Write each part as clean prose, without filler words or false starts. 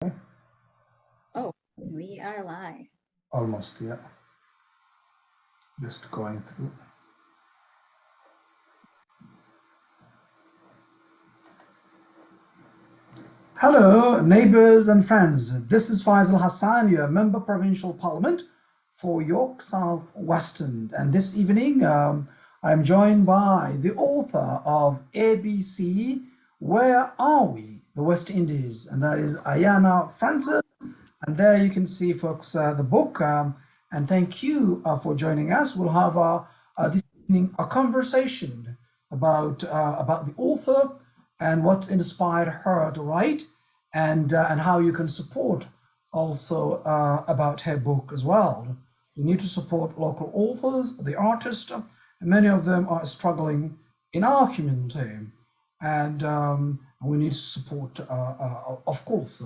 Oh, we are live. Almost, yeah. Just going through. Hello, neighbors and friends. This is Faisal Hassan, your member provincial parliament for York South Western. And this evening, I'm joined by the author of ABC, Where Are We? The West Indies, and that is Ayana Francis. And there you can see, folks, the book. And thank you for joining us. We'll have this evening a conversation about the author and what's inspired her to write, and how you can support also about her book as well. We need to support local authors, the artists, and many of them are struggling in our community, and we need to support, of course.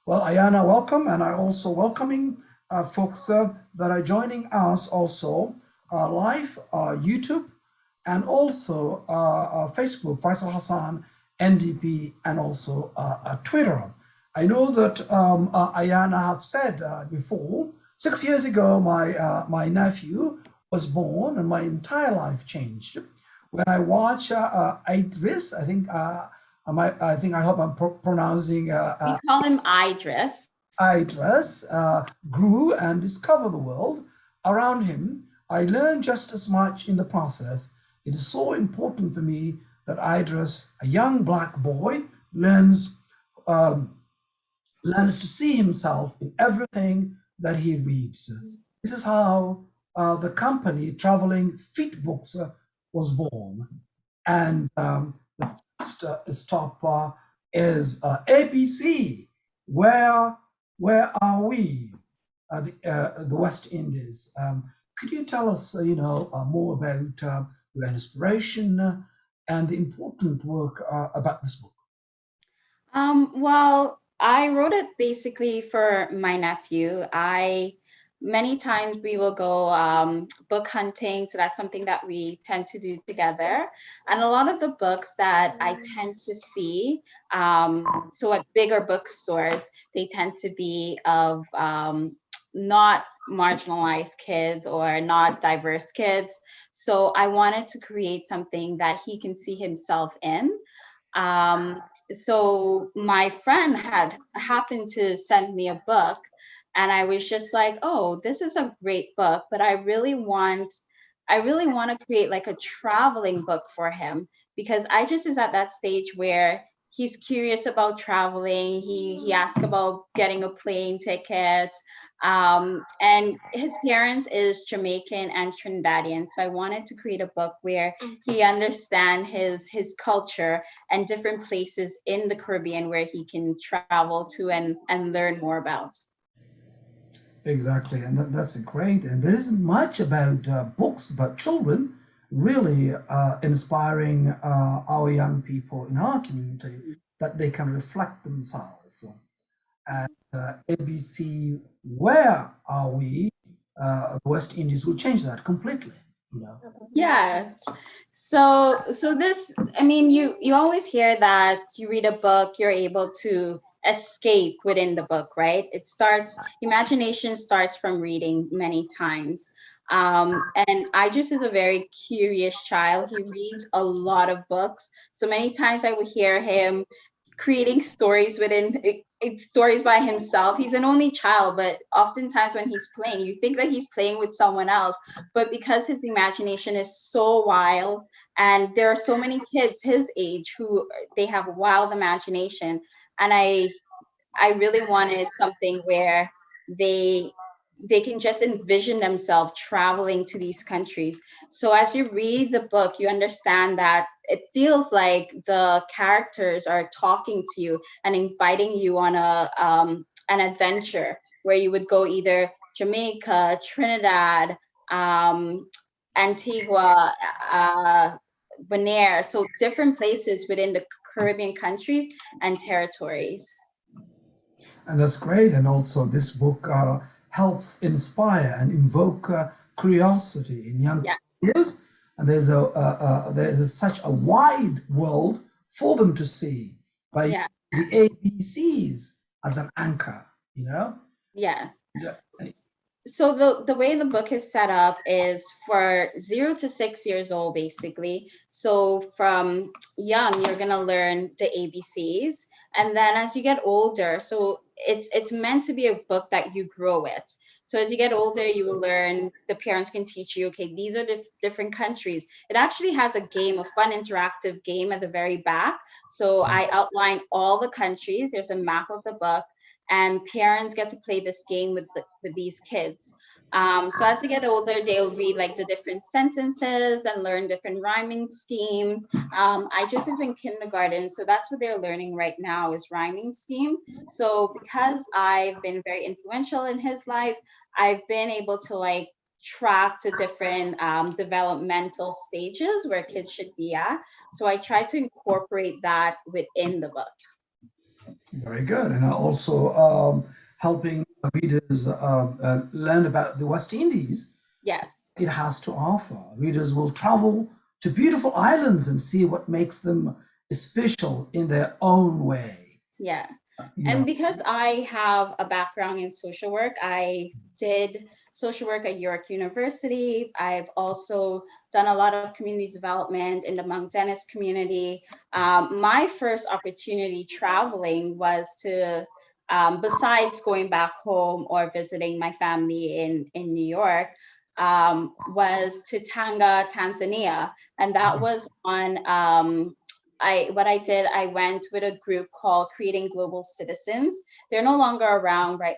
Well, Ayana, welcome, and I also welcoming folks that are joining us also live, YouTube, and also Facebook, Faisal Hassan, NDP, and also Twitter. I know that Ayana have said before, 6 years ago, my nephew was born, and my entire life changed. When I watch Idris, I hope I'm pronouncing We call him Idris. Idris grew and discovered the world around him. I learned just as much in the process. It is so important for me that Idris, a young black boy, learns to see himself in everything that he reads. This is how the company Traveling Fit Books was born. And the first stop is ABC. Where are we? The West Indies. Could you tell us, more about your inspiration and the important work about this book? Well, I wrote it basically for my nephew. Many times we will go book hunting, so that's something that we tend to do together. And a lot of the books that I tend to see, so at bigger bookstores, they tend to be of not marginalized kids or not diverse kids. So I wanted to create something that he can see himself in. Um, so my friend had happened to send me a book, and I was just like, oh, this is a great book, but I really want to create like a traveling book for him, because I just is at that stage where he's curious about traveling. He asked about getting a plane ticket. And his parents is Jamaican and Trinidadian. So I wanted to create a book where he understand his culture and different places in the Caribbean where he can travel to and learn more about. Exactly, and that's great. And there isn't much about books about children really inspiring our young people in our community that they can reflect themselves. And ABC, where are we? The West Indies will change that completely. You know. Yes. So this, I mean, you always hear that you read a book, you're able to escape within the book, right? Imagination starts from reading many times. And I just is a very curious child. He reads a lot of books. So many times I would hear him creating stories stories by himself. He's an only child, but oftentimes when he's playing, you think that he's playing with someone else. But because his imagination is so wild, and there are so many kids his age who they have wild imagination, and I really wanted something where they they can just envision themselves traveling to these countries. So as you read the book, you understand that it feels like the characters are talking to you and inviting you on an adventure where you would go either Jamaica, Trinidad, um, Antigua, Bonaire, so different places within the Caribbean countries and territories. And that's great. And also, this book helps inspire and invoke curiosity in young Yeah, readers. And such a wide world for them to see by yeah. the ABCs. as an anchor, you know? Yeah. Yeah. So the way the book is set up is for 0 to 6 years old, basically. So from young, you're gonna learn the ABCs, and then as you get older, so it's meant to be a book that you grow with. So as you get older, you will learn. The parents can teach you, okay, these are the different countries. It actually has a game, a fun interactive game at the very back. So I outline all the countries. There's a map of the book, and parents get to play this game with these kids. So as they get older, they'll read like the different sentences and learn different rhyming schemes. I just is in kindergarten, so that's what they're learning right now is rhyming scheme. So because I've been very influential in his life, I've been able to like track the different developmental stages where kids should be at. So I try to incorporate that within the book. Very good. And also helping readers learn about the West Indies. Yes. It has to offer. Readers will travel to beautiful islands and see what makes them special in their own way. Yeah. You And know, because I have a background in social work, I did social work at York University. I've also done a lot of community development in the Monk Dennis community. My first opportunity traveling was to, besides going back home or visiting my family in New York, was to Tanga, Tanzania. And that was on what I did, I went with a group called Creating Global Citizens. They're no longer around right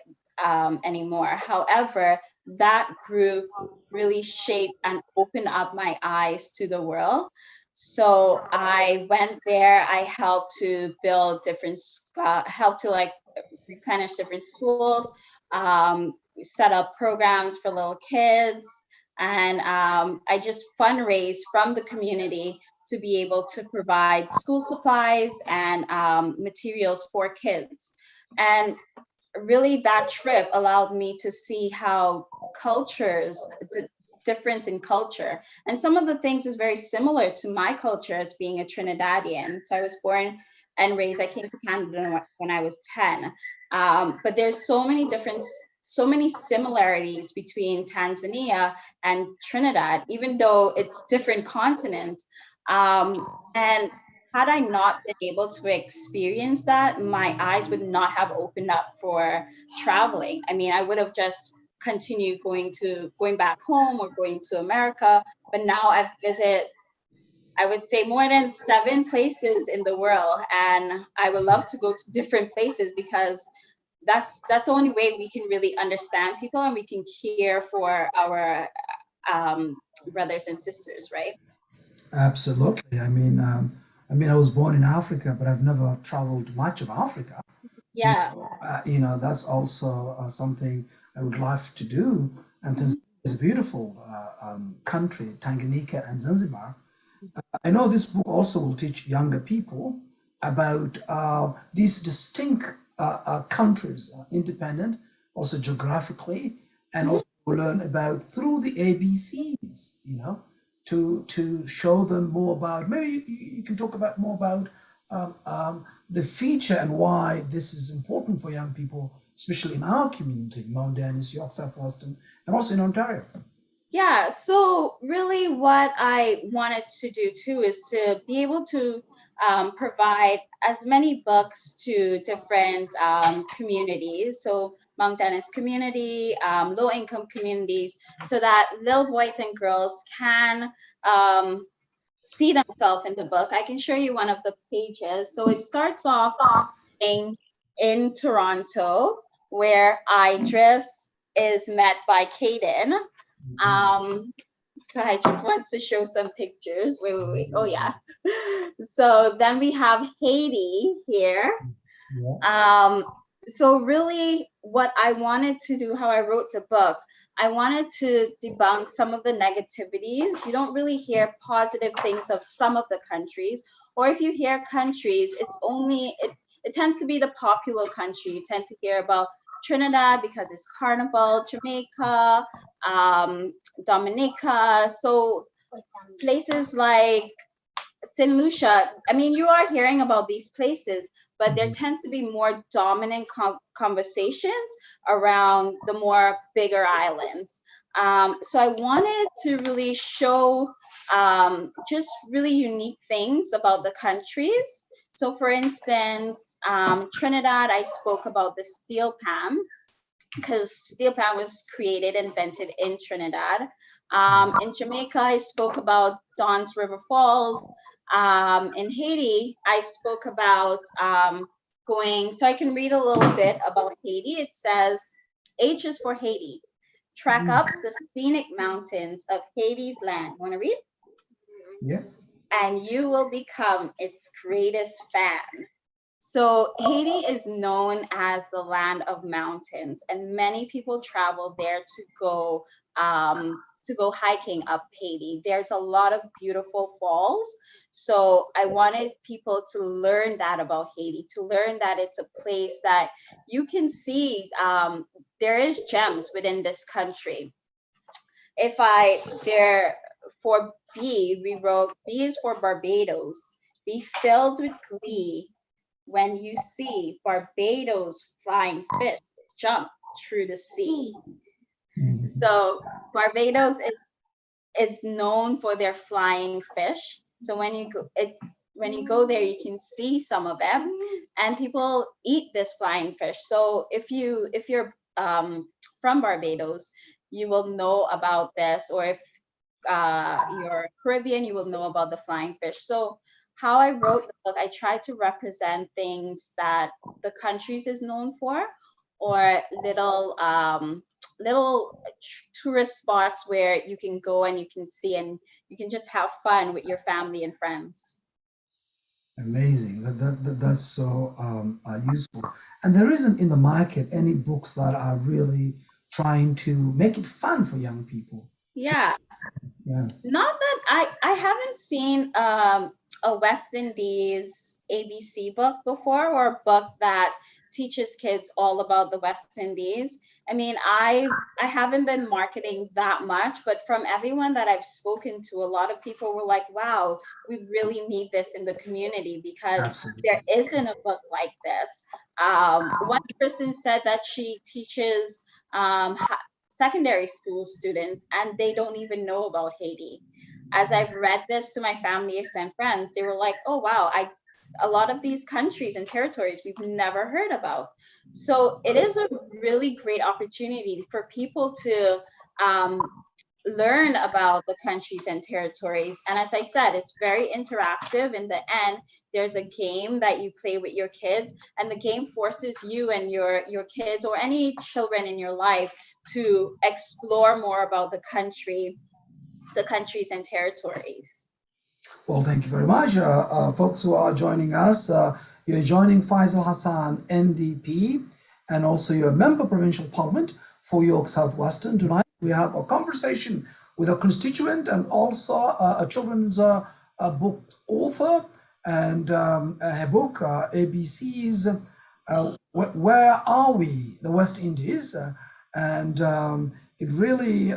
anymore. However, that group really shaped and opened up my eyes to the world. So I went there. I helped to build different, helped to like replenish different schools, set up programs for little kids, and I just fundraised from the community to be able to provide school supplies and materials for kids. And really, that trip allowed me to see how cultures, the difference in culture, and some of the things is very similar to my culture as being a Trinidadian. So I was born and raised. I came to Canada when I was 10. But there's so many different, so many similarities between Tanzania and Trinidad, even though it's different continents. And had I not been able to experience that, my eyes would not have opened up for traveling. I mean, I would have just continued going back home or going to America. But now I've visited, I would say, more than 7 places in the world, and I would love to go to different places because that's the only way we can really understand people and we can care for our um, brothers and sisters, right? absolutely. I was born in Africa, but I've never traveled much of Africa. Yeah. That's also something I would love to do. And Tanzania Mhm. is a beautiful country, Tanganyika and Zanzibar. I know this book also will teach younger people about these distinct countries, independent, also geographically, and Mhm. also learn about through the ABCs, to show them more about. Maybe you can talk about more about the feature and why this is important for young people, especially in our community, Mount Dennis, York South Western, and also in Ontario. Yeah, so really what I wanted to do too is to be able to provide as many books to different communities. So Mount Dennis community, low income communities, so that little boys and girls can um, see themselves in the book. I can show you one of the pages. So it starts off in Toronto, where Idris is met by Caden. Um, so I just want to show some pictures. Wait. Oh yeah. So then we have Haiti here. Yeah. Um, so really what I wanted to do, how I wrote the book, I wanted to debunk some of the negativities. You don't really hear positive things of some of the countries, or if you hear countries, it tends to be the popular country. You tend to hear about Trinidad because it's Carnival, Jamaica, Dominica. So places like St. Lucia, I mean, you are hearing about these places, but there tends to be more dominant conversations around the more bigger islands. So I wanted to really show just really unique things about the countries. So, for instance, Trinidad, I spoke about the steel pan because steel pan was created, invented in Trinidad. In Jamaica, I spoke about Don's River Falls. In Haiti, I spoke about going, so I can read a little bit about Haiti. It says, H is for Haiti. Track Mm. up the scenic mountains of Haiti's land. Want to read? Yeah. And you will become its greatest fan. So Haiti is known as the land of mountains, and many people travel there to go hiking up Haiti. There's a lot of beautiful falls. So I wanted people to learn that about Haiti, to learn that it's a place that you can see. There is gems within this country. If I there for B, we wrote B is for Barbados. Be filled with glee when you see Barbados flying fish jump through the sea. Mhm. So Barbados is known for their flying fish. So when you go there, you can see some of them, and people eat this flying fish. So if you're from Barbados, you will know about this, or if you're Caribbean, you will know about the flying fish. So how I wrote the book, I tried to represent things that the countries is known for, or little tourist spots where you can go and you can see and you can just have fun with your family and friends. Amazing. That's so useful. And there isn't in the market any books that are really trying to make it fun for young people. Yeah, Yeah. not that I haven't seen a West Indies ABC book before, or a book that teaches kids all about the West Indies. I mean, I haven't been marketing that much, but from everyone that I've spoken to, a lot of people were like, "Wow, we really need this in the community because there Absolutely. isn't a book like this." One person said that she teaches secondary school students and they don't even know about Haiti. As I've read this to my family and friends, they were like, "Oh wow, I a lot of these countries and territories we've never heard about." So it is a really great opportunity for people to um, learn about the countries and territories. And as I said, it's very interactive. In the end, there's a game that you play with your kids, and the game forces you and your kids or any children in your life to explore more about the countries and territories. Well, thank you very much, folks who are joining us. You're joining Faisal Hassan, NDP, and also your member provincial parliament for York Southwestern. Tonight we have a conversation with a constituent and also a children's book author, and her book ABC's Where Are We, the West Indies, and it really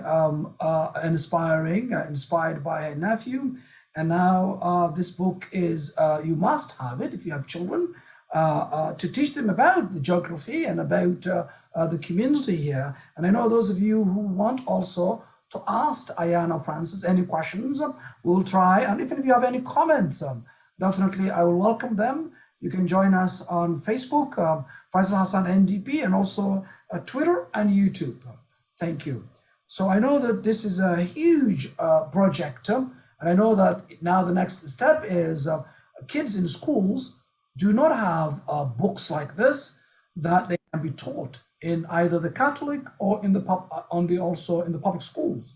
inspiring, inspired by her nephew. And now this book is, you must have it if you have children, to teach them about the geography and about the community here. And I know those of you who want also to ask Ayana Francis any questions, we'll try. And even if you have any comments, definitely I will welcome them. You can join us on Facebook, Faisal Hassan NDP, and also Twitter and YouTube. Thank you. So I know that this is a huge project. And I know that now the next step is kids in schools do not have books like this that they can be taught in either the Catholic or in the also in the public schools.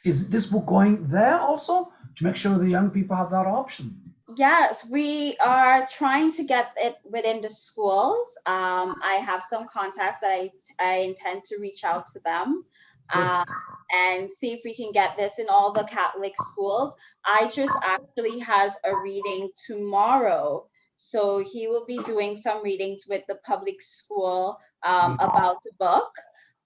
Is this book going there also to make sure the young people have that option? Yes, we are trying to get it within the schools. I have some contacts that I intend to reach out to them Good. and see if we can get this in all the Catholic schools. I just actually has a reading tomorrow. So he will be doing some readings with the public school about the book.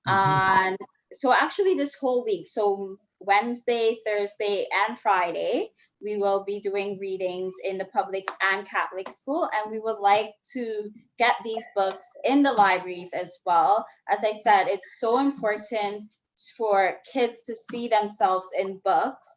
Mhm. And so actually this whole week, so Wednesday, Thursday, and Friday, we will be doing readings in the public and Catholic school, and we would like to get these books in the libraries as well. As I said, it's so important for kids to see themselves in books.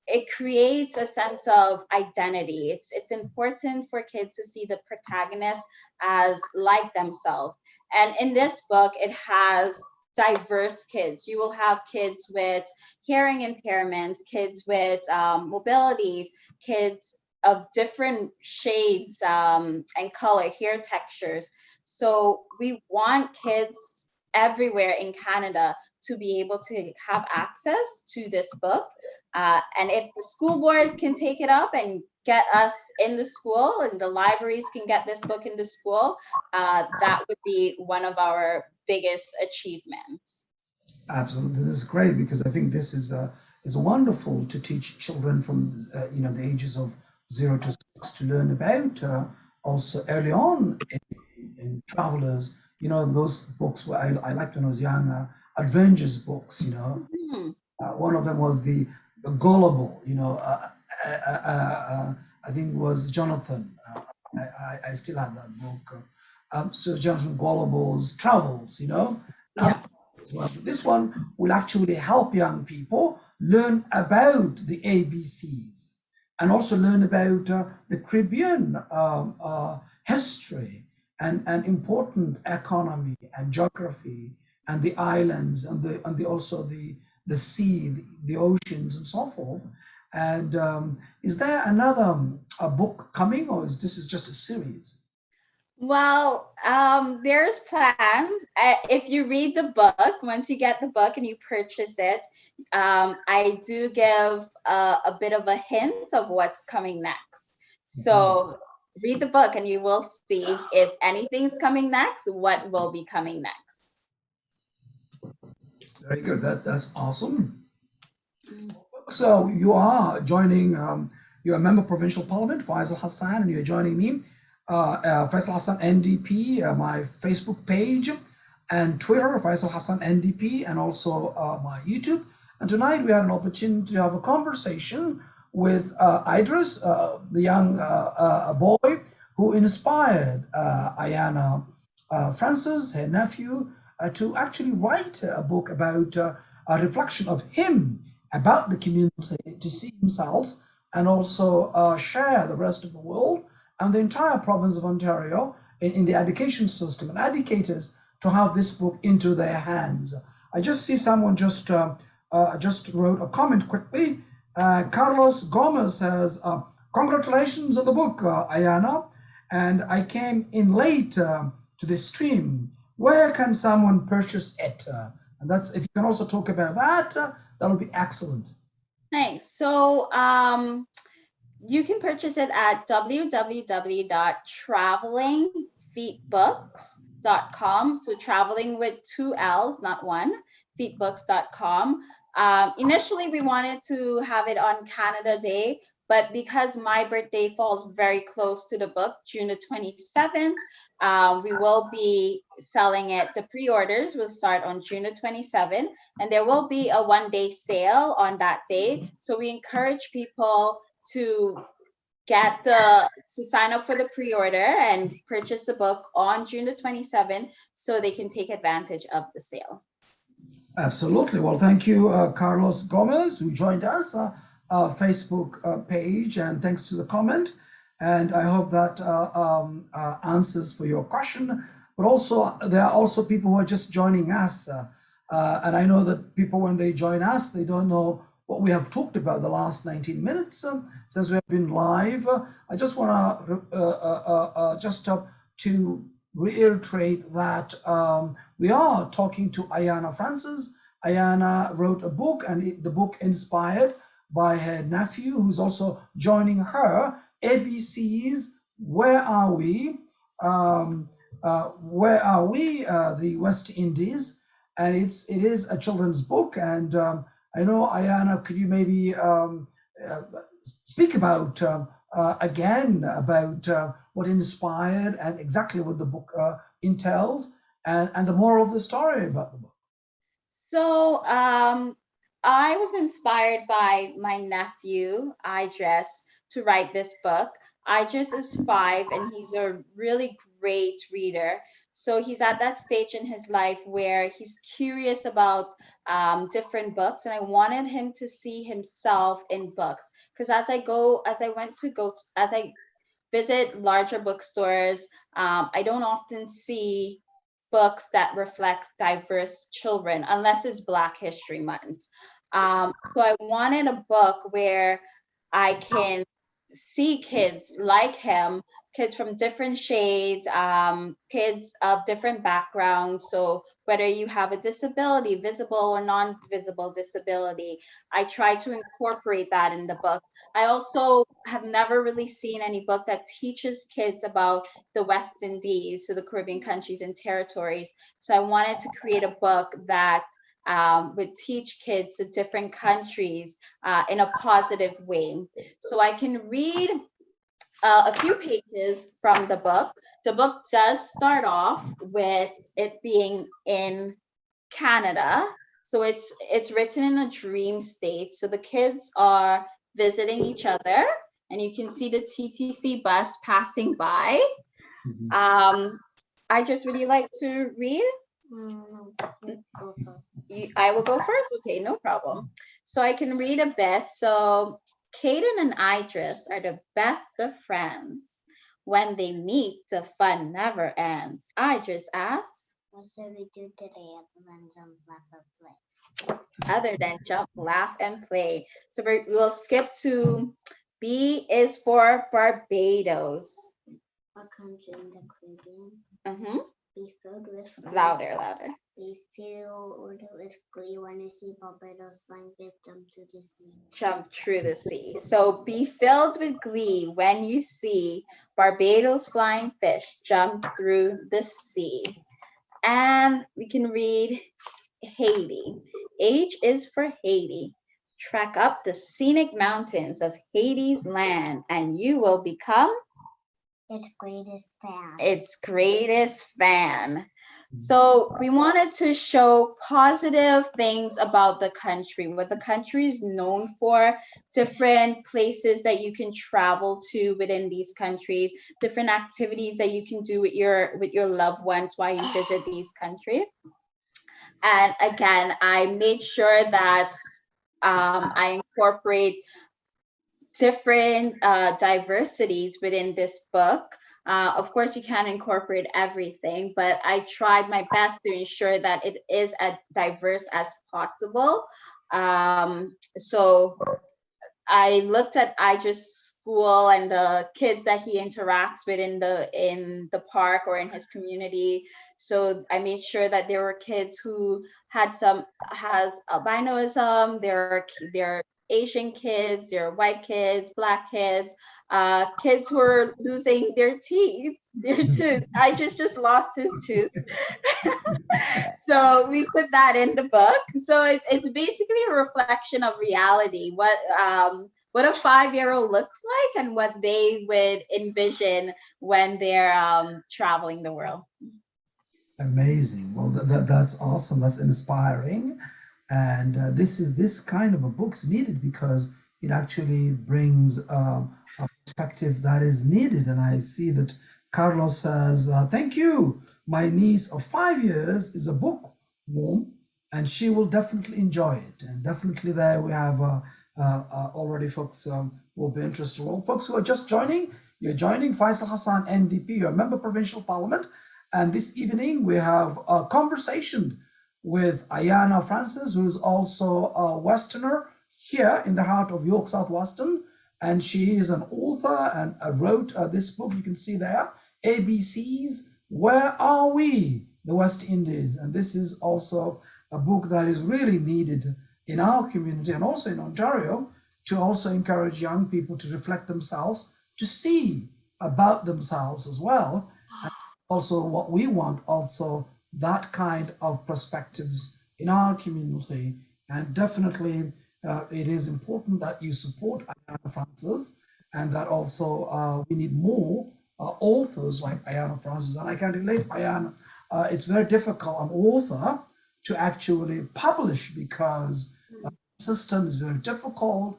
It creates a sense of identity. It's important for kids to see the protagonist as like themselves. And in this book, it has diverse kids. You will have kids with hearing impairments, kids with mobilities, kids of different shades and color, hair textures. So we want kids everywhere in Canada to be able to have access to this book. And if the school board can take it up and get us in the school, and the libraries can get this book in the school, that would be one of our biggest achievements. Absolutely, this is great because I think this is wonderful to teach children from the ages of 0 to 6 to learn about also early on in travelers. Those books were I liked when I was young, adventures books. Mhm. One of them was the Gullible. I think it was Jonathan. I still have that book. So Jonathan Gullible's travels. Now Yeah. as well. But this one will actually help young people learn about the ABCs and also learn about the Caribbean history and important economy and geography and the islands and also the sea, the oceans and so forth. And is there another a book coming, or is this is just a series? Well, there's plans. If you read the book, once you get the book and you purchase it, I do give a bit of a hint of what's coming next. Mhm. So read the book and you will see if anything's coming next, what will be coming next. Very good. That's awesome. Mm. So you are joining, you're a member of Provincial Parliament, Faisal Hassan, and you're joining me, Faisal Hassan NDP, my Facebook page and Twitter, Faisal Hassan NDP, and also my YouTube. And tonight we had an opportunity to have a conversation with Idris, the young boy who inspired Ayana Francis, her nephew, to actually write a book about a reflection of him about the community, to see himself and also share the rest of the world and the entire province of Ontario in the education system and educators to have this book into their hands. I just see someone just wrote a comment quickly. Carlos Gomez says, congratulations on the book, Ayana. And I came in late to the stream. Where can someone purchase it? And that's, if you can also talk about that, that would be excellent. Nice. So you can purchase it at www.travelingfeetbooks.com. So traveling with two L's, not one, feetbooks.com. Initially, we wanted to have it on Canada Day, but because my birthday falls very close to the book, June the 27th, we will be selling it. The pre-orders will start on June the 27th, and there will be a one-day sale on that day. So we encourage people to to sign up for the pre-order and purchase the book on June the 27th so they can take advantage of the sale. Absolutely. Well, thank you, Carlos Gomez, who joined us, Facebook page, and thanks to the comment. And I hope that answers for your question. But also, there are also people who are just joining us. And I know that people, when they join us, they don't know what we have talked about the last 19 minutes since we have been live. I just want to reiterate that we are talking to Ayana Francis. Ayana wrote a book, and the book inspired by her nephew, who's also joining her. ABCs, Where Are We? Where Are We? The West Indies, and it is a children's book. And I know, Ayana, could you maybe speak about again about what inspired and exactly what the book entails, and the moral of the story about the book? So I was inspired by my nephew, Idris, to write this book. Idris is 5 and he's a really great reader. So he's at that stage in his life where he's curious about different books, and I wanted him to see himself in books. Because as I visit larger bookstores, I don't often see books that reflect diverse children unless it's Black History Month. So I wanted a book where I can see kids like him, kids from different shades, kids of different backgrounds. So whether you have a disability, visible or non-visible disability, I try to incorporate that in the book. I also have never really seen any book that teaches kids about the West Indies, so the Caribbean countries and territories. So I wanted to create a book that would teach kids the different countries in a positive way. So I can read a few pages from the book. The book does start off with it being in Canada. So it's written in a dream state. So the kids are visiting each other, and you can see the TTC bus passing by. Mhm. Um, I just really like to read. I will go first. Okay, no problem. So I can read a bit. So Caden and Idris are the best of friends. When they meet, the fun never ends. Idris asks, What should we do today other than jump, laugh, and play? other than jump, laugh, and play. So we'll skip to B is for Barbados. A country in the Caribbean. Mm-hmm. Be filled with Louder, louder. Be filled with glee when you see Barbados flying fish jump to the sea. Jump through the sea. So be filled with glee when you see Barbados flying fish jump through the sea. And we can read Haiti. H is for Haiti. Trek up the scenic mountains of Haiti's land, and you will become Its greatest fan. its greatest fan. So we wanted to show positive things about the country, what the country is known for, different places that you can travel to within these countries, different activities that you can do with your loved ones while you visit these countries. And again, I made sure that I incorporate different diversities within this book. Of course, you can't incorporate everything, but I tried my best to ensure that it is as diverse as possible. So I looked at Ija's school and the kids that he interacts with in the park or in his community. So I made sure that there were kids who has albinism. There are Asian kids, there are white kids, black kids, kids who are losing their teeth, their tooth. I just lost his tooth. So we put that in the book. So it's basically a reflection of reality, what a 5-year-old looks like and what they would envision when they're traveling the world. Amazing. Well, that's awesome. That's inspiring. And this kind of a book's needed because it actually brings a perspective that is needed. And I see that Carlos says, "Thank you. My niece of 5 years is a bookworm, and she will definitely enjoy it." And definitely there we have already folks will be interested. Well, folks who are just joining, you're joining Faisal Hassan, NDP, your member provincial parliament. And this evening we have a conversation with Ayana Francis, who is also a Westerner here in the heart of York Southwestern. And she is an author and wrote this book you can see there, ABCs, Where Are We? The West Indies. And this is also a book that is really needed in our community and also in Ontario to also encourage young people to reflect themselves, to see about themselves as well. And also what we want, also that kind of perspectives in our community. And definitely it is important that you support Ayana Francis and that also we need more authors like Ayana Francis. And I can relate, Ayana, it's very difficult, an author, to actually publish because system is very difficult.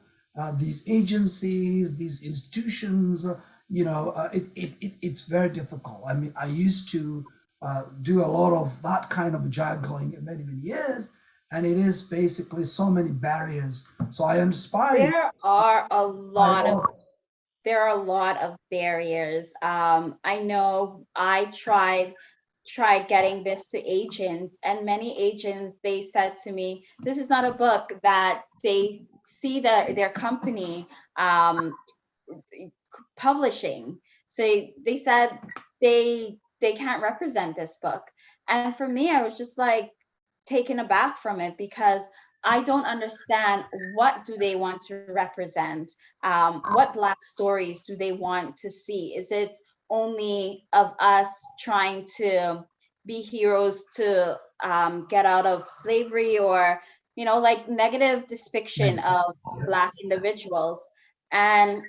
These agencies, these institutions, it's very difficult. I mean, I used to do a lot of that kind of juggling in many, many years, and it is basically so many barriers. So I inspire There are a by lot of all. there are a lot of barriers. I know I tried getting this to agents, and many agents, they said to me, this is not a book that they see their company publishing. So they said they can't represent this book. And for me, I was just like taken aback from it, because I don't understand, what do they want to represent? What Black stories do they want to see? Is it only of us trying to be heroes to get out of slavery, or like negative depiction Yes. of Yeah. Black individuals? And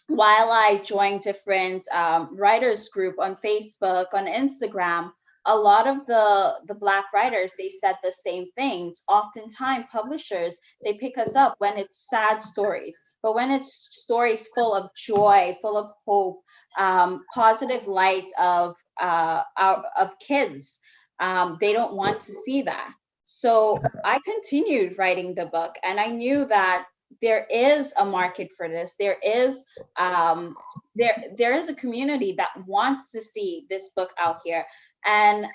while I joined different writers group on Facebook, on Instagram, a lot of the Black writers, they said the same things. Oftentimes, publishers, they pick us up when it's sad stories, but when it's stories full of joy, full of hope, positive light of kids, they don't want to see that. So I continued writing the book, and I knew that there is a market for this. Um, there is a community that wants to see this book out here. And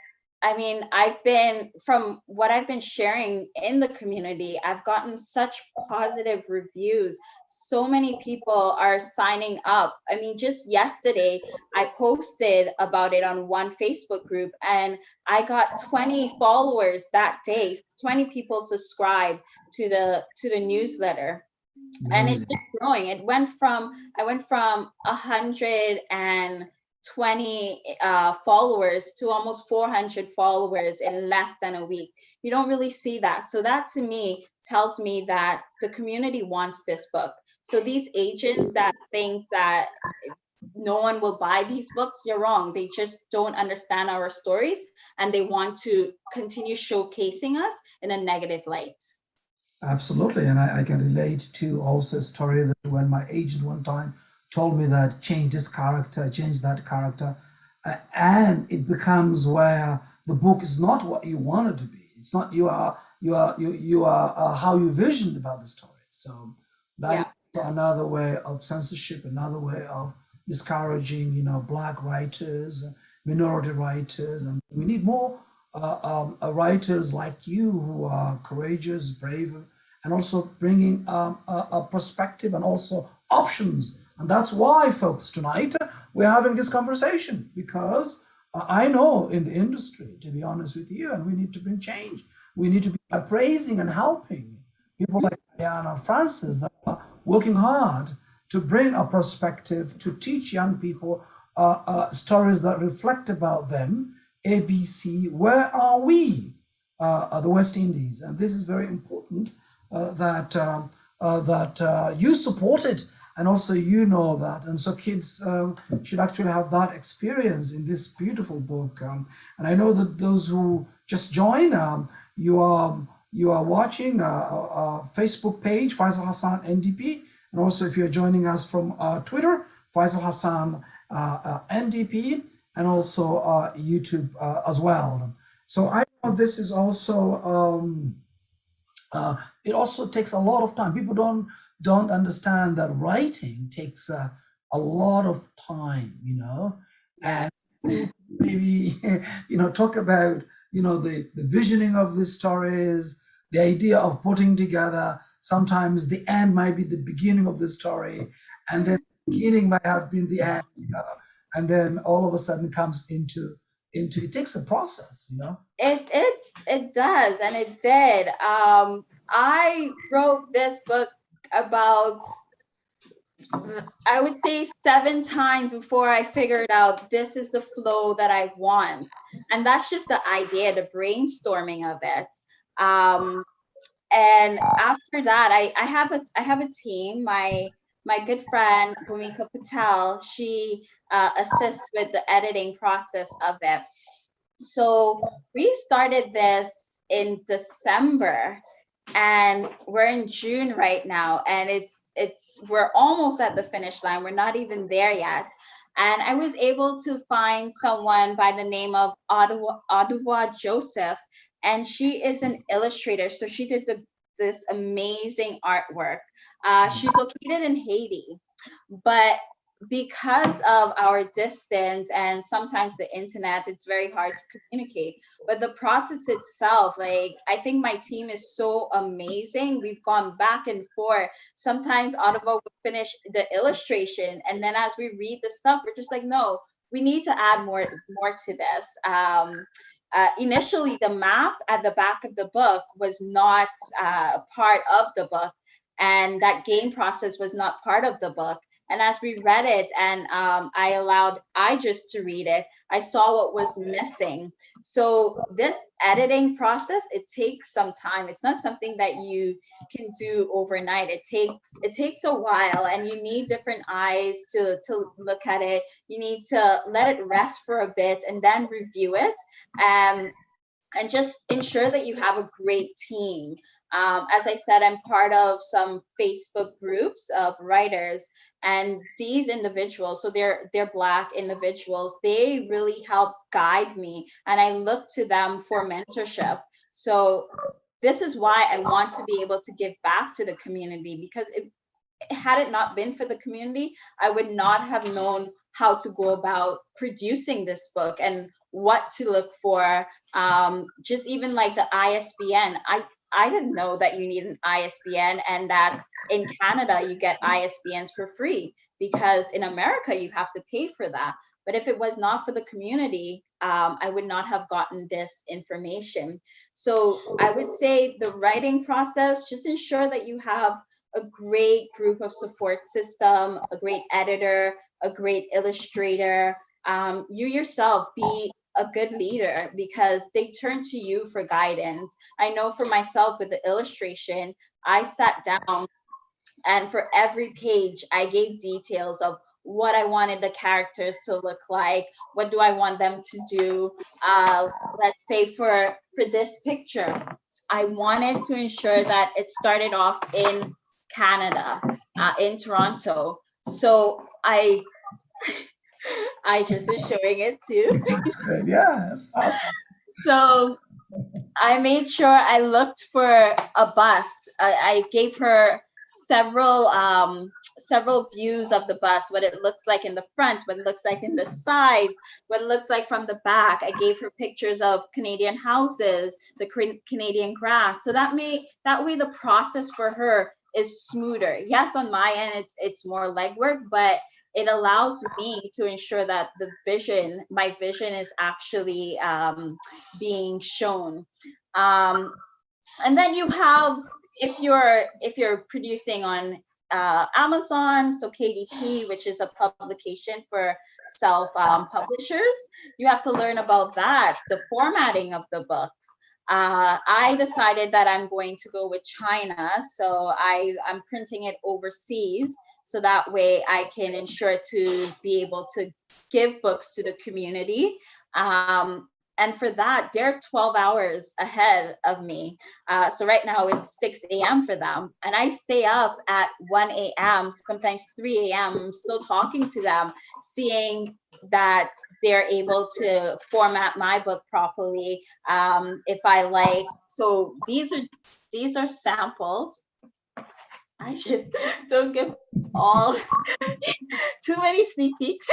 I mean, I've been from what I've been sharing in the community, I've gotten such positive reviews. So many people are signing up. I mean, just yesterday I posted about it on one Facebook group, and I got 20 followers that day. 20 people subscribed to the newsletter, and it's Amazing. just growing. I went from 120 followers to almost 400 followers in less than a week. You don't really see that. So that to me tells me that the community wants this book. So these agents that think that no one will buy these books, you're wrong. They just don't understand our stories, and they want to continue showcasing us in a negative light. Absolutely. And I can relate to also a story that when my agent one time told me that change this character, change that character, and it becomes where the book is not what you want it to be. It's not you are how you vision about the story. So that is Yeah. another way of censorship, another way of discouraging, black writers, minority writers, and we need more writers like you who are courageous, brave, and also bringing a perspective and also options. And that's why, folks, tonight we're having this conversation because I know in the industry, to be honest with you, and we need to bring change. We need to be appraising and helping people like Diana Francis that are working hard to bring a perspective to teach young people stories that reflect about them. ABC, where are we? The West Indies, and this is very important that you support it, and also you know that, and so kids should actually have that experience in this beautiful book. And I know that those who just join, you are watching a Facebook page, Faisal Hassan NDP, and also if you're joining us from Twitter, Faisal Hassan NDP, and also YouTube as well. So I know this is also it also takes a lot of time. People don't understand that writing takes a lot of time, Yeah. and maybe talk about the visioning of the stories, the idea of putting together. Sometimes the end might be the beginning of the story, and then the beginning might have been the end, and then all of a sudden comes into it takes a process. It does, and it did. I wrote this book about, I would say, 7 times before I figured out this is the flow that I want. And that's just the idea, the brainstorming of it. Um, and after that, I have a team. My good friend Bhumika Patel, she assists with the editing process of it. So we started this in December, and we're in June right now, and we're almost at the finish line. We're not even there yet. And I was able to find someone by the name of Ottawa Joseph, and she is an illustrator. So she did this amazing artwork. She's located in Haiti, but because of our distance and sometimes the internet, it's very hard to communicate. But the process itself, like, I think my team is so amazing. We've gone back and forth. Sometimes Ottawa will finish the illustration, and then as we read the stuff, we're just like, no, we need to add more to this. Initially, the map at the back of the book was not part of the book, and that game process was not part of the book. And as we read it, and I allowed I just to read it, I saw what was missing. So this editing process, it takes some time. It's not something that you can do overnight. It takes a while, and you need different eyes to look at it. You need to let it rest for a bit and then review it. And just ensure that you have a great team. As I said, I'm part of some Facebook groups of writers, and these individuals, so they're Black individuals, they really help guide me, and I look to them for mentorship. So this is why I want to be able to give back to the community, because had it not been for the community, I would not have known how to go about producing this book and what to look for. Just even like the ISBN, I didn't know that you need an ISBN, and that in Canada you get ISBNs for free, because in America you have to pay for that. But if it was not for the community, I would not have gotten this information. So I would say the writing process, just ensure that you have a great group of support system, a great editor, a great illustrator. You yourself be a good leader, because they turn to you for guidance. I know for myself with the illustration, I sat down, and for every page, I gave details of what I wanted the characters to look like, what do I want them to do. Let's say for this picture, I wanted to ensure that it started off in Canada, in Toronto. So I just is showing it too. That's great. Yeah, that's awesome. So I made sure I looked for a bus. I gave her several views of the bus, what it looks like in the front, what it looks like in the side, what it looks like from the back. I gave her pictures of Canadian houses, the Canadian grass. So that way the process for her is smoother. Yes, on my end it's more legwork, but it allows me to ensure that my vision is actually being shown. um, and then you have, if you're producing on Amazon, so KDP, which is a publication for self publishers, you have to learn about that, the formatting of the books. I decided that I'm going to go with China, so I'm printing it overseas, so that way I can ensure to be able to give books to the community. And for that, they're 12 hours ahead of me. So right now it's 6 a.m. for them. And I stay up at 1 a.m., sometimes 3 a.m. I'm still talking to them, seeing that they're able to format my book properly. If I like, so these are samples. I just don't give all too many sneak peeks.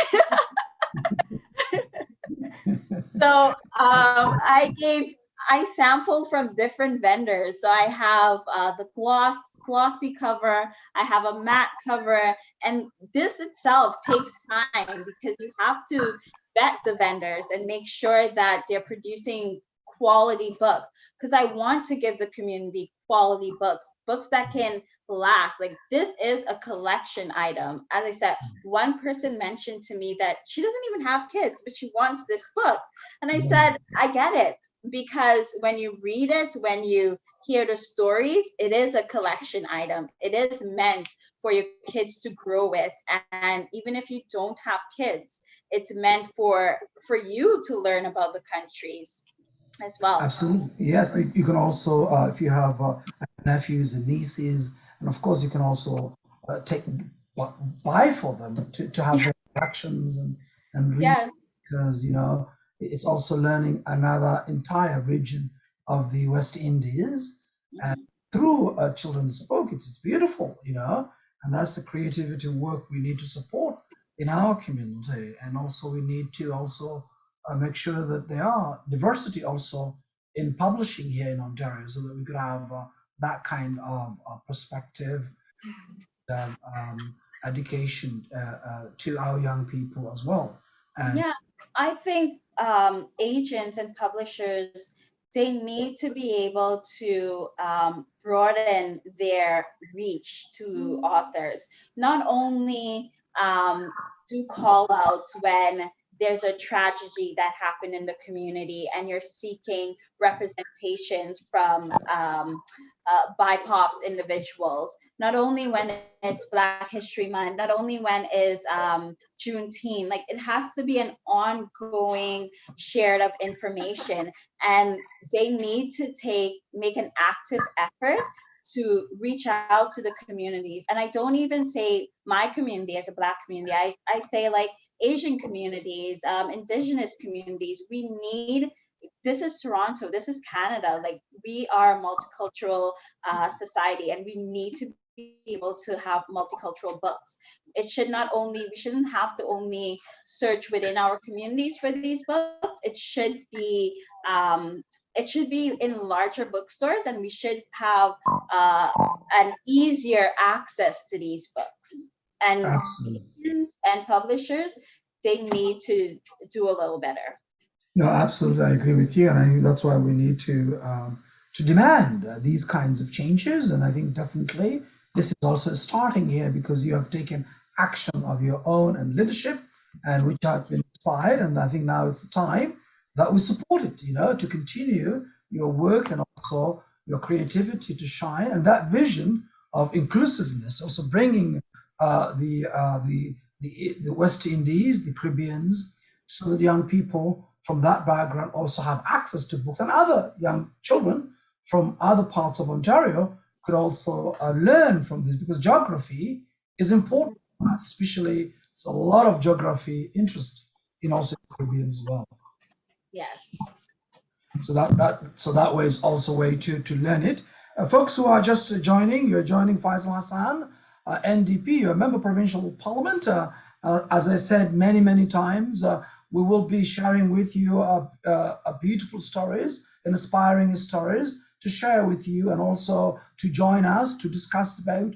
So I sampled from different vendors. So I have the glossy cover, I have a matte cover, and this itself takes time, because you have to vet the vendors and make sure that they're producing quality books, because I want to give the community quality books that can last. Like, this is a collection item. As I said, one person mentioned to me that she doesn't even have kids, but she wants this book. And I said, I get it, because when you read it, when you hear the stories, it is a collection item. It is meant for your kids to grow with. And even if you don't have kids, it's meant for you to learn about the countries as well. Absolutely. Yes. You can also, if you have nephews and nieces, and of course you can also take buy for them to have Yeah. their collections and read, Yeah. because it's also learning another entire region of the West Indies, and Mhm. through a children's book, it's beautiful, and that's the creativity work we need to support in our community, and also we need to also make sure that there are diversity also in publishing here in Ontario, so that we could have that kind of perspective, education to our young people as well. And Yeah, I think agents and publishers, they need to be able to broaden their reach to authors. Not only do call outs when there's a tragedy that happened in the community and you're seeking representations from BIPOPs individuals. Not only when it's Black History Month, not only when is Juneteenth, like it has to be an ongoing shared of information, and they need to make an active effort to reach out to the communities. And I don't even say my community as a Black community. I say like Asian communities, indigenous communities. We need, this is Toronto, this is Canada. Like we are a multicultural society, and we need to be able to have multicultural books. It should not only, we shouldn't have to only search within our communities for these books. It should be in larger bookstores, and we should have uh, an easier access to these books. And absolutely. and publishers, they need to do a little better. No, absolutely, I agree with you, and I think that's why we need to demand these kinds of changes. And I think definitely this is also starting here, because you have taken action of your own and leadership, and which have been inspired. And I think now it's the time that we support it. To continue your work and also your creativity to shine, and that vision of inclusiveness, also bringing the West Indies, the Caribbeans, so that young people from that background also have access to books, and other young children from other parts of Ontario could also learn from this, because geography is important, especially it's a lot of geography interest in also the Caribbean as well. Yes. So that way is also a way to learn it. Folks who are just joining, you're joining Faisal Hassan, NDP, you're a member of provincial parliament. As I said many times, we will be sharing with you beautiful stories, inspiring stories to share with you, and also to join us to discuss about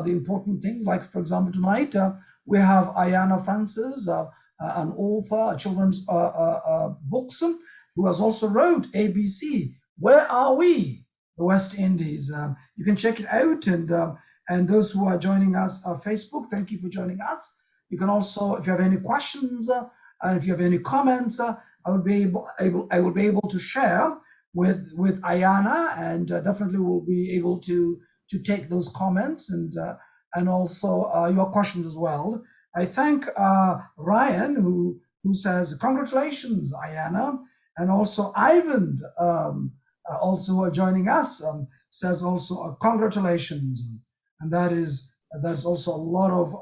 the important things. Like, for example, tonight we have Ayana Francis, an author, a children's books, who has also wrote ABC, Where Are We? The West Indies. You can check it out. And those who are joining us on Facebook, thank you for joining us. You can also, if you have any questions, and if you have any comments, I will be able to share with Ayana, and definitely will be able to take those comments, and also your questions as well. I thank Ryan, who says congratulations, Ayana, and also Ivan, also joining us, says also congratulations, and that's also a lot of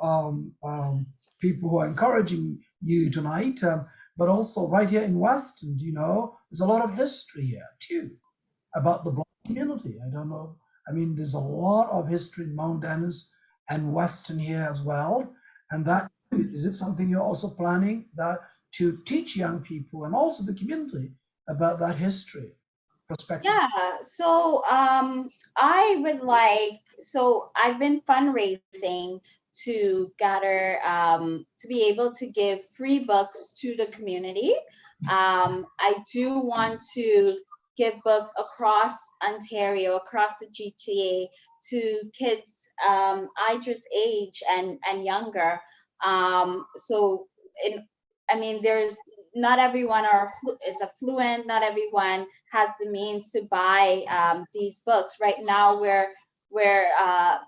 people who are encouraging you tonight. But also right here in Weston, there's a lot of history here too about the Black community. I don't know. I mean, there's a lot of history in Mount Dennis and Weston here as well. And that, is it something you're also planning that to teach young people and also the community about that history perspective? Yeah, so I would like, so I've been fundraising to gather, to be able to give free books to the community. I do want to give books across Ontario, across the GTA, to kids Idra's age and younger. So in, I mean, there's not everyone is affluent. Not everyone has the means to buy these books. Right now, where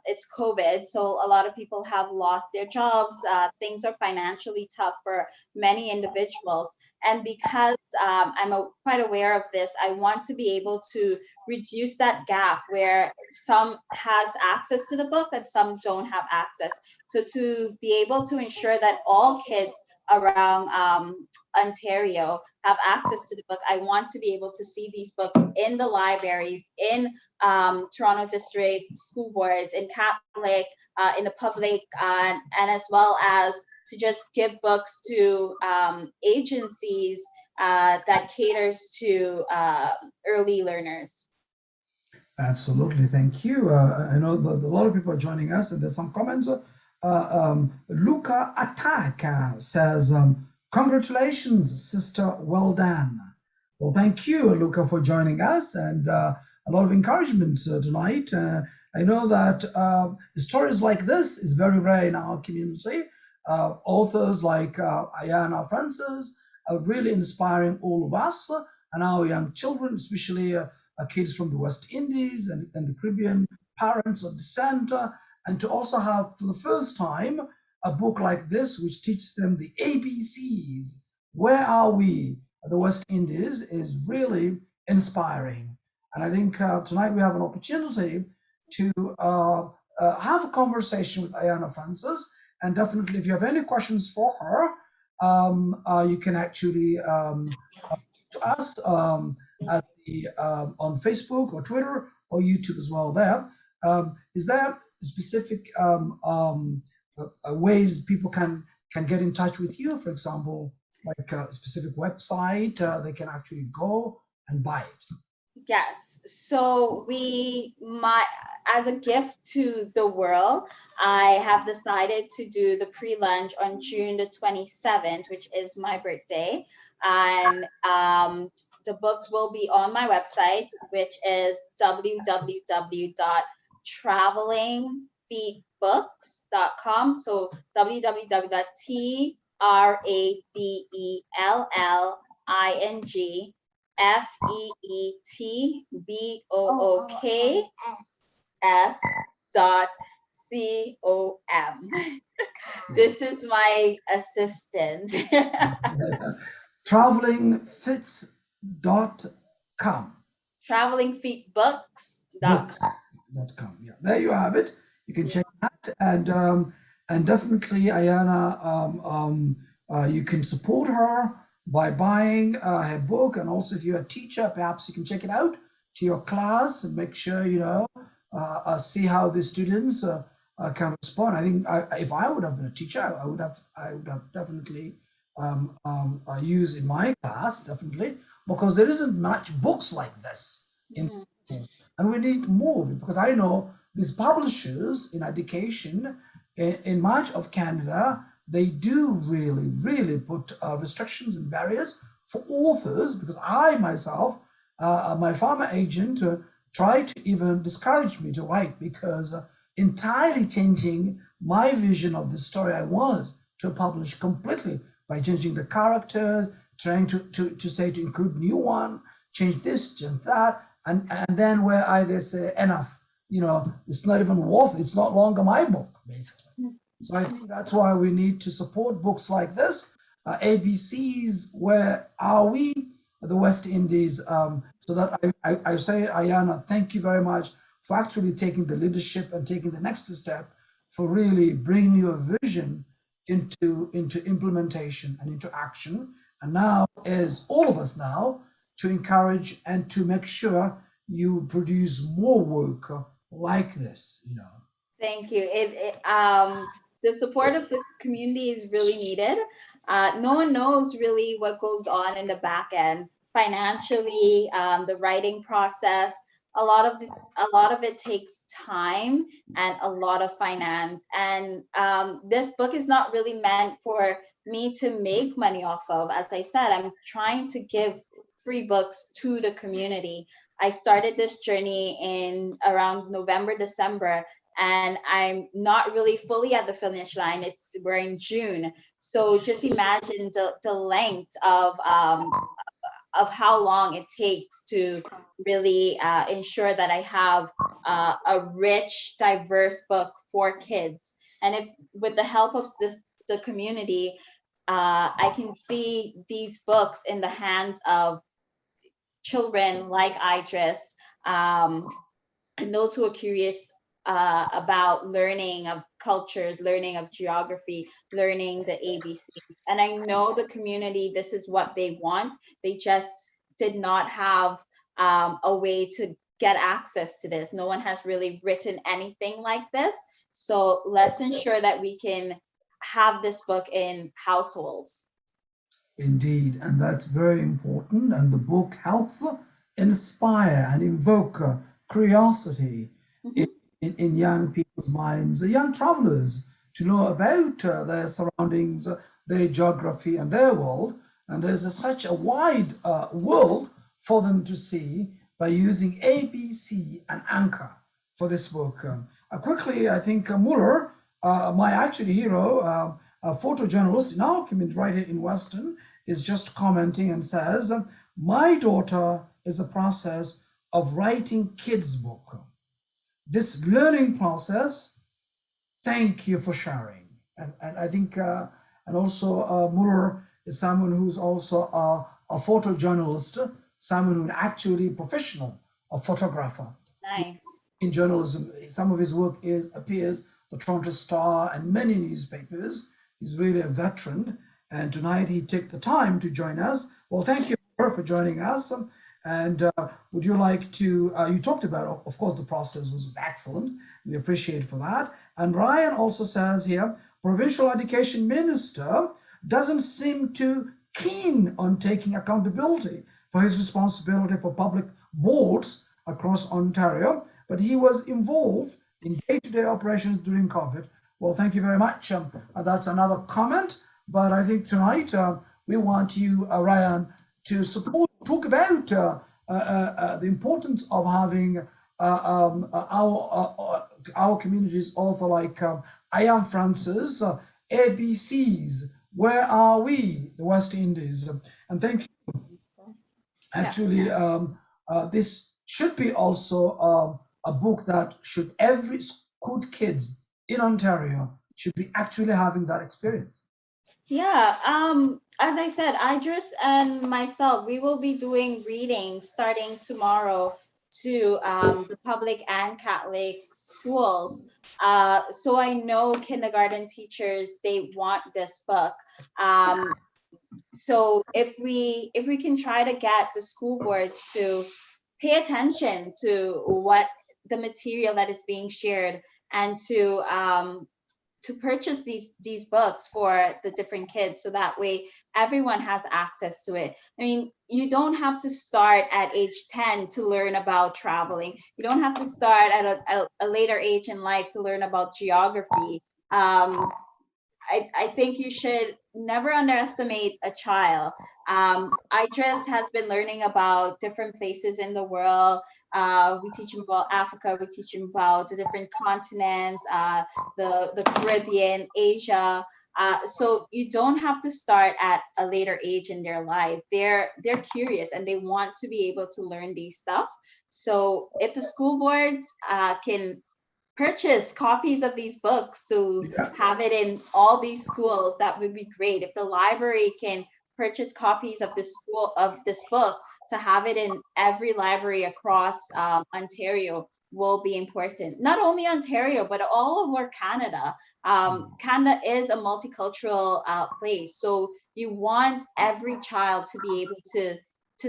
it's COVID, so a lot of people have lost their jobs. Things are financially tough for many individuals, and because quite aware of this, I want to be able to reduce that gap where some has access to the book and some don't have access. So to be able to ensure that all kids around Ontario have access to the book, I want to be able to see these books in the libraries, in Toronto District School Boards, in Catholic, in the public, and as well as to just give books to agencies that caters to early learners. Absolutely, thank you. I know that a lot of people are joining us, and there's some comments. Luca Attack says, "Congratulations, sister. Well done." Well, thank you, Luca, for joining us, and a lot of encouragement tonight. I know that stories like this is very rare in our community. Authors like Ayana Francis are really inspiring all of us and our young children, especially kids from the West Indies and the Caribbean, parents of descent, and to also have for the first time a book like this, which teaches them the ABCs. Where are we? The West Indies is really inspiring. And I think tonight we have an opportunity to have a conversation with Ayana Francis. And definitely, if you have any questions for her, you can actually to us at the on Facebook or Twitter or YouTube as well. There is there specific ways people can get in touch with you. For example, like a specific website they can actually go and buy it. Yes. So as a gift to the world, I have decided to do the pre-launch on June the 27th, which is my birthday. And the books will be on my website, which is www.travelingfeetbooks.com. So www.travelingfeetbooks.com. This is my assistant. Travelingfits.com. Travelingfeetbooks.com. Books.com. Yeah, there you have it. You can check that, and definitely, Ayana, you can support her by buying her book, and also if you're a teacher, perhaps you can check it out to your class and make sure see how the students can respond. I think if I would have been a teacher, I would have definitely used in my class, definitely, because there isn't much books like this in schools, and we need more of it, because I know these publishers in education in much of Canada, they do really put restrictions and barriers for authors, because I myself, my former agent, tried to even discourage me to write, because entirely changing my vision of the story I wanted to publish completely by changing the characters, trying to include new one, change this, change that, and then where I they say enough, it's not even worth it. It's not longer my book, basically. So I think that's why we need to support books like this, ABCs. Where are we? The West Indies. So that I say, Ayana, thank you very much for actually taking the leadership and taking the next step for really bringing your vision into implementation and into action. And now, as all of us now, to encourage and to make sure you produce more work like this. Thank you. The support of the community is really needed. No one knows really what goes on in the back end financially, the writing process. A lot of it takes time and a lot of finance. And this book is not really meant for me to make money off of. As I said, I'm trying to give free books to the community. I started this journey in around November, December, and I'm not really fully at the finish line. We're in June, so just imagine the length how long it takes to really ensure that I have a rich, diverse book for kids. And if with the help of the community, I can see these books in the hands of children like Idris, um, and those who are curious about learning of cultures, learning of geography, learning the ABCs. And I know the community, this is what they want. They just did not have a way to get access to this. No one has really written anything like this. So let's ensure that we can have this book in households. Indeed, and that's very important. And the book helps inspire and invoke curiosity in, Mhm. in young people's minds, young travelers, to know about their surroundings, their geography, and their world. And there's such a wide world for them to see by using ABC and Anchor for this book. Quickly, I think Muller, my actually hero, a photojournalist in our community right here in Western, is just commenting and says, my daughter is a process of writing kids' book. This learning process, thank you for sharing. And I think, and also Muller is someone who's also a photojournalist, someone who's actually professional, a photographer Nice. in journalism. Some of his work appears the Toronto Star and many newspapers. He's really a veteran, and tonight he took the time to join us. Well, thank you for joining us. And would you like to? You talked about, of course, the process was excellent. We appreciate for that. And Ryan also says here, provincial education minister doesn't seem too keen on taking accountability for his responsibility for public boards across Ontario, but he was involved in day-to-day operations during COVID. Well, thank you very much. That's another comment, but I think tonight we want you, Ryan, to talk about the importance of having our communities also like I am Francis, ABCs, where are we, the West Indies? And thank you. Yeah. Actually, this should be also a book that should every school kids in Ontario should be actually having that experience. Yeah, as I said, Idris and myself, we will be doing readings starting tomorrow to the public and Catholic schools. So I know kindergarten teachers, they want this book. Um, so if we can try to get the school boards to pay attention to what the material that is being shared and to purchase these books for the different kids so that way everyone has access to it. I mean, you don't have to start at age 10 to learn about traveling. You don't have to start at a later age in life to learn about geography. I think you should never underestimate a child. Idris has been learning about different places in the world. We teach him about Africa. We teach him about the different continents, the Caribbean, Asia. So you don't have to start at a later age in their life. They're curious and they want to be able to learn these stuff. So if the school boards can purchase copies of these books to Yeah. have it in all these schools, that would be great. If the library can purchase copies of this book to have it in every library across Ontario will be important. Not only Ontario, but all over Canada. Canada is a multicultural place, so you want every child to be able to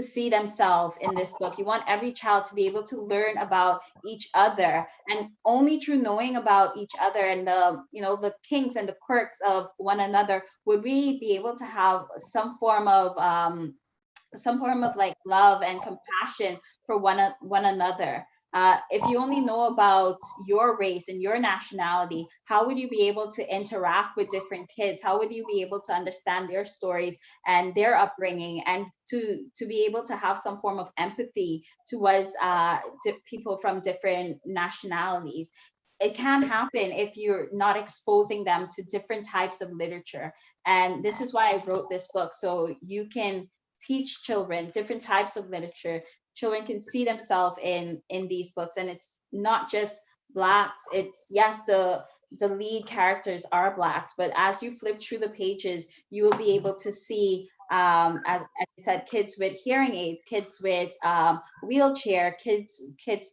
see themselves in this book. You want every child to be able to learn about each other, and only through knowing about each other and the kinks and the quirks of one another would we be able to have some form of like love and compassion for one another. If you only know about your race and your nationality, how would you be able to interact with different kids? How would you be able to understand their stories and their upbringing, and to be able to have some form of empathy towards people from different nationalities? It can happen if you're not exposing them to different types of literature. And this is why I wrote this book, so you can teach children different types of literature. Children can see themselves in these books, and it's not just blacks. It's, yes, the lead characters are blacks, but as you flip through the pages, you will be able to see, as I said, kids with hearing aids, kids with wheelchair, kids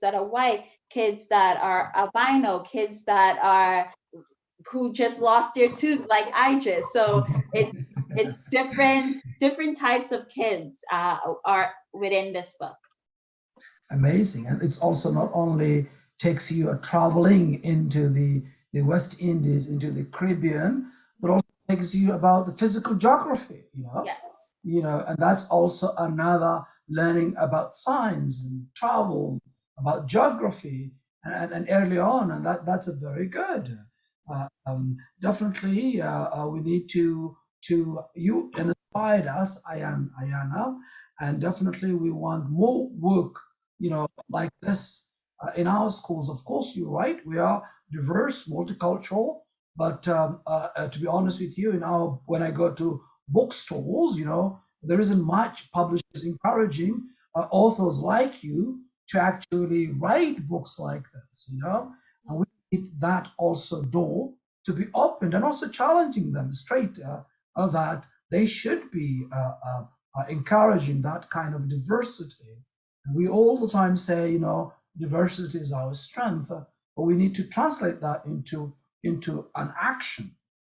that are white, kids that are albino, kids that are who just lost their tooth like I just. So it's different types of kids are within this book. Amazing. And it's also not only takes you traveling into the West Indies, into the Caribbean, but also takes you about the physical geography, Yes. And that's also another learning about science and travels, about geography, and early on, and that's a very good. Definitely, we need to you inspired us, Ayana, and definitely we want more work, like this in our schools. Of course, you're right. We are diverse, multicultural, but to be honest with you, when I go to bookstores, there isn't much publishers encouraging authors like you to actually write books like this, and we need that also door to be opened, and also challenging them straight that they should be encouraging that kind of diversity. And we all the time say, diversity is our strength, but we need to translate that into an action.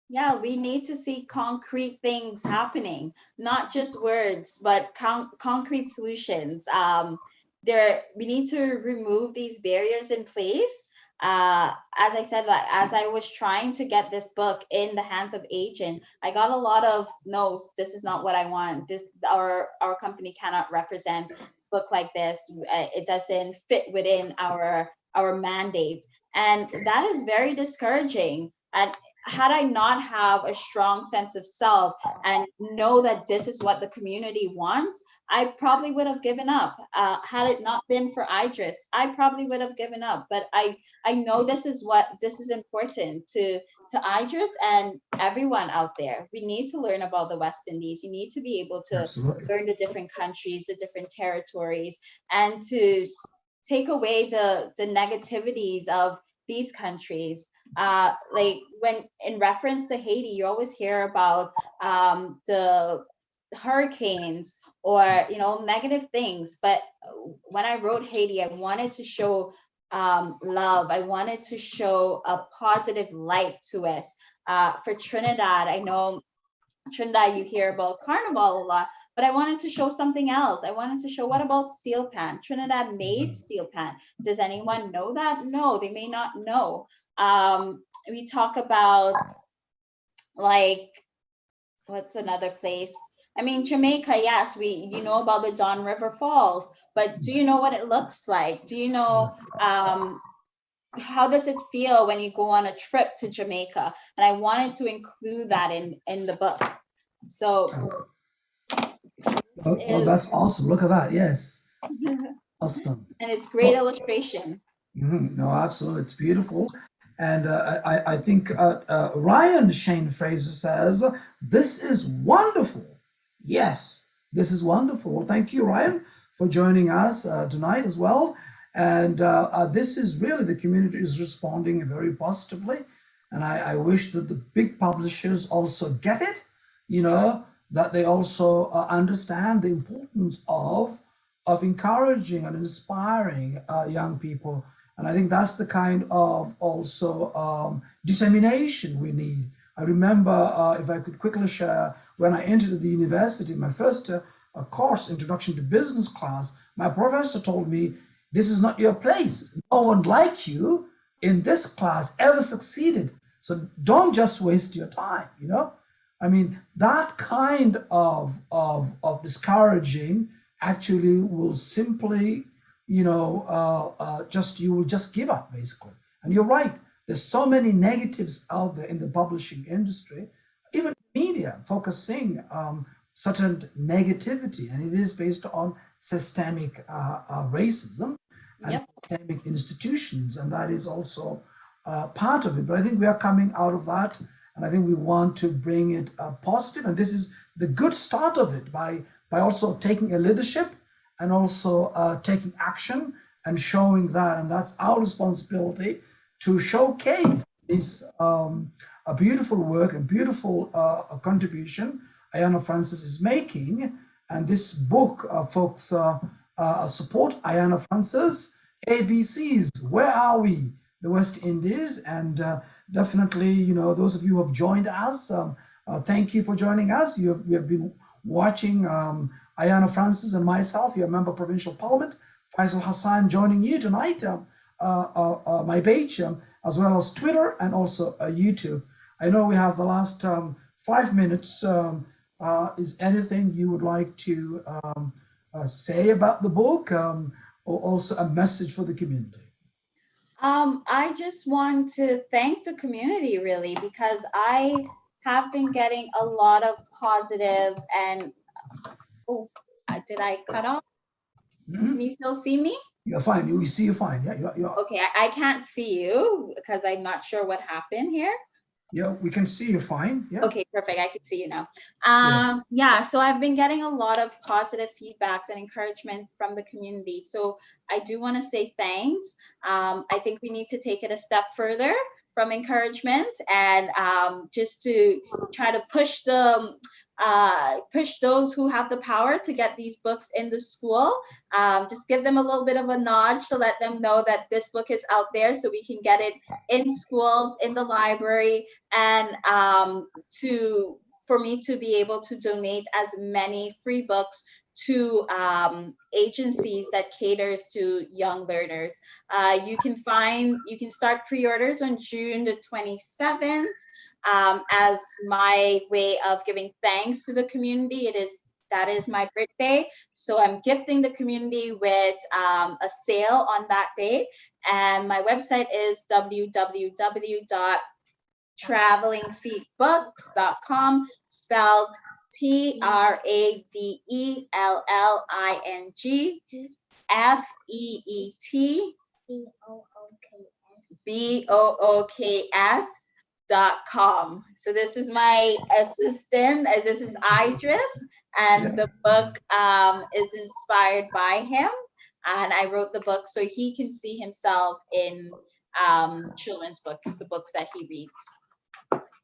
Yeah, we need to see concrete things happening, not just words, but concrete solutions. We need to remove these barriers in place. As I said, like, as I was trying to get this book in the hands of agent, I got a lot of no's. This is not what I want. This our company cannot represent book like this. It doesn't fit within our mandate, and that is very discouraging. And had I not have a strong sense of self and know that this is what the community wants, I probably would have given up. Had it not been for Idris, I probably would have given up. But I know this is important to Idris and everyone out there. We need to learn about the West Indies. You need to be able to Absolutely. learn the different countries, the different territories, and to take away the negativities of these countries. Like when in reference to Haiti, you always hear about the hurricanes or negative things. But when I wrote Haiti, I wanted to show love. I wanted to show a positive light to it. For Trinidad, I know Trinidad, you hear about Carnival a lot, but I wanted to show something else. I wanted to show, what about steel pan? Trinidad made steel pan. Does anyone know that? No, they may not know. We talk about, like, what's another place? I mean, Jamaica, yes, you know about the Don River Falls, but do you know what it looks like? Do you know how does it feel when you go on a trip to Jamaica? And I wanted to include that in the book. So Well, is that's awesome. Look at that. Yes. Awesome. and it's great Well, illustration. no, absolutely. It's beautiful. And I think Ryan Shane Fraser says, this is wonderful. Yes, this is wonderful. Well, thank you, Ryan, for joining us tonight as well. And this is really, the community is responding very positively. And I wish that the big publishers also get it, that they also understand the importance of encouraging and inspiring young people. And I think that's the kind of also determination we need. I remember, if I could quickly share, when I entered the university, my first course, Introduction to Business class, my professor told me, this is not your place. No one like you in this class ever succeeded. So don't just waste your time, I mean, that kind of discouraging actually will simply, you will just give up, basically. And you're right. There's so many negatives out there in the publishing industry, even media focusing certain negativity, and it is based on systemic racism and Yep. systemic institutions, and that is also part of it. But I think we are coming out of that, and I think we want to bring it positive, and this is the good start of it by by also taking a leadership and also taking action and showing that. And that's our responsibility to showcase this a beautiful work, a beautiful contribution Ayanna Francis is making. And this book, folks, support Ayanna Francis. ABCs, where are we? The West Indies. And definitely, you know, those of you who have joined us, thank you for joining us. We have been watching Ayanna Francis and myself, your member of Provincial Parliament, Faisal Hassan, joining you tonight, my page, as well as Twitter and also YouTube. I know we have the last 5 minutes. Is anything you would like to say about the book, or also a message for the community? I just want to thank the community really, because I have been getting a lot of positive and, oh, did I cut off? Can you still see me? You're fine. We see you fine. Yeah, you're Okay, I can't see you because I'm not sure what happened here. yeah, we can see you fine. Yeah. Okay, perfect. I can see you now. Yeah. Yeah, so I've been getting a lot of positive feedbacks and encouragement from the community. So I do want to say thanks. I think we need to take it a step further from encouragement and just to try to push those who have the power to get these books in the school. Just give them a little bit of a nudge to let them know that this book is out there so we can get it in schools, in the library, and for me to be able to donate as many free books to agencies that caters to young learners. You can start pre-orders on June the 27th as my way of giving thanks to the community. That is my birthday. So I'm gifting the community with a sale on that day. And my website is www.travelingfeetbooks.com, spelled TRAVELINGFeetbooks.com. So this is my assistant. This is Idris, and the book is inspired by him. And I wrote the book so he can see himself in children's books, the books that he reads.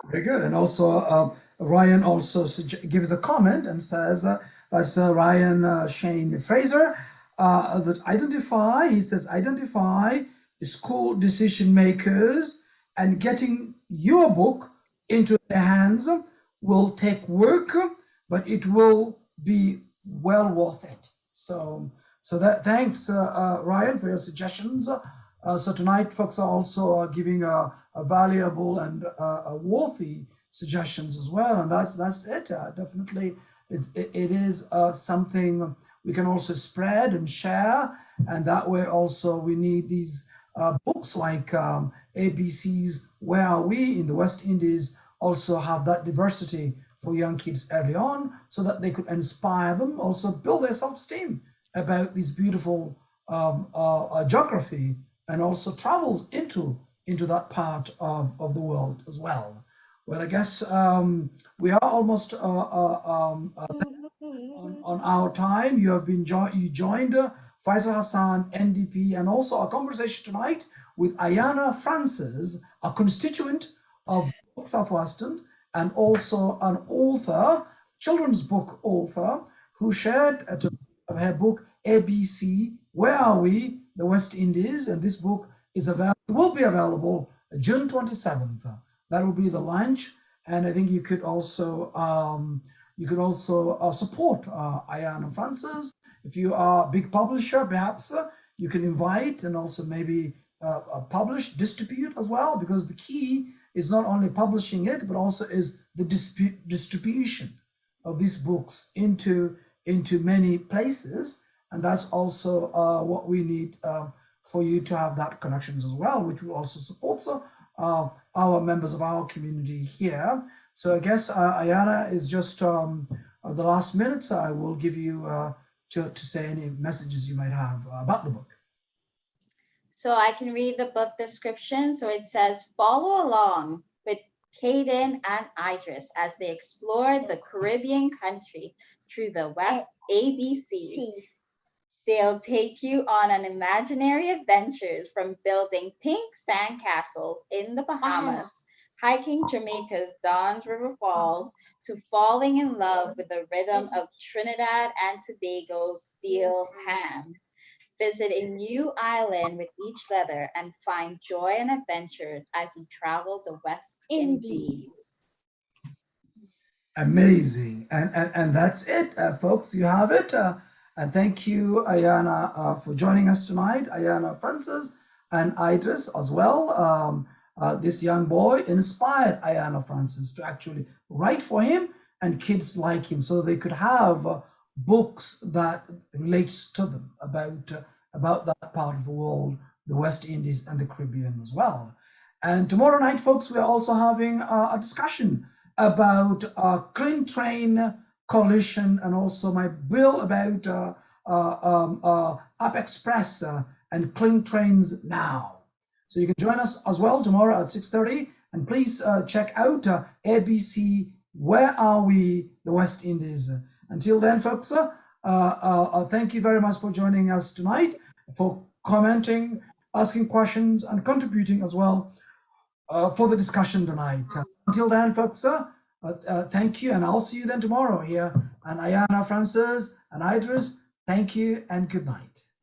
Very good. And also, Ryan also gives a comment and says, that's Ryan Shane Fraser, he says, identify school decision makers, and getting your book into their hands will take work, but it will be well worth it. So that thanks, Ryan, for your suggestions. So tonight, folks are also giving a valuable and a worthy suggestions as well, and that's it. Definitely, it is something we can also spread and share, and that way also we need these books like ABC's Where Are We in the West Indies also have that diversity for young kids early on, so that they could inspire them, also build their self-esteem about this beautiful geography, and also travels into that part of the world as well. Well, I guess we are almost on our time. You have been you joined Faisal Hassan, NDP, and also our conversation tonight with Ayanna Francis, a constituent of Southwestern, and also an author, children's book author, who shared her book ABC, Where Are We? The West Indies, and this book will be available June 27th. That will be the launch, and I think you could also support Ayanna Francis. If you are a big publisher, perhaps you can invite and also maybe publish, distribute as well, because the key is not only publishing it, but also is the distribution of these books into many places. And that's also what we need for you to have that connections as well, which will also support our members of our community here. So I guess Ayanna is just the last minute. So I will give you to say any messages you might have about the book. So I can read the book description. So it says, follow along with Caden and Idris as they explore the Caribbean country, through the West ABCs. They'll take you on an imaginary adventures from building pink sandcastles in the Bahamas, hiking Jamaica's Don's River Falls, to falling in love with the rhythm of Trinidad and Tobago's steel pan. Visit a new island with each letter and find joy and adventures as you travel the West Indies. Amazing. And that's it, folks. You have it. And thank you, Ayana, for joining us tonight. Ayana Francis and Idris as well. This young boy inspired Ayana Francis to actually write for him and kids like him so they could have books that relates to them about that part of the world, the West Indies and the Caribbean as well. And tomorrow night, folks, we're also having a discussion about Clean Train Coalition and also my bill about Up Express and Clean Trains Now. So you can join us as well tomorrow at 6:30. And please check out ABC, Where Are We, the West Indies. Until then, folks, thank you very much for joining us tonight, for commenting, asking questions, and contributing as well for the discussion tonight. Until then, folks, thank you, and I'll see you then tomorrow here. And Ayana Francis and Idris, thank you and good night.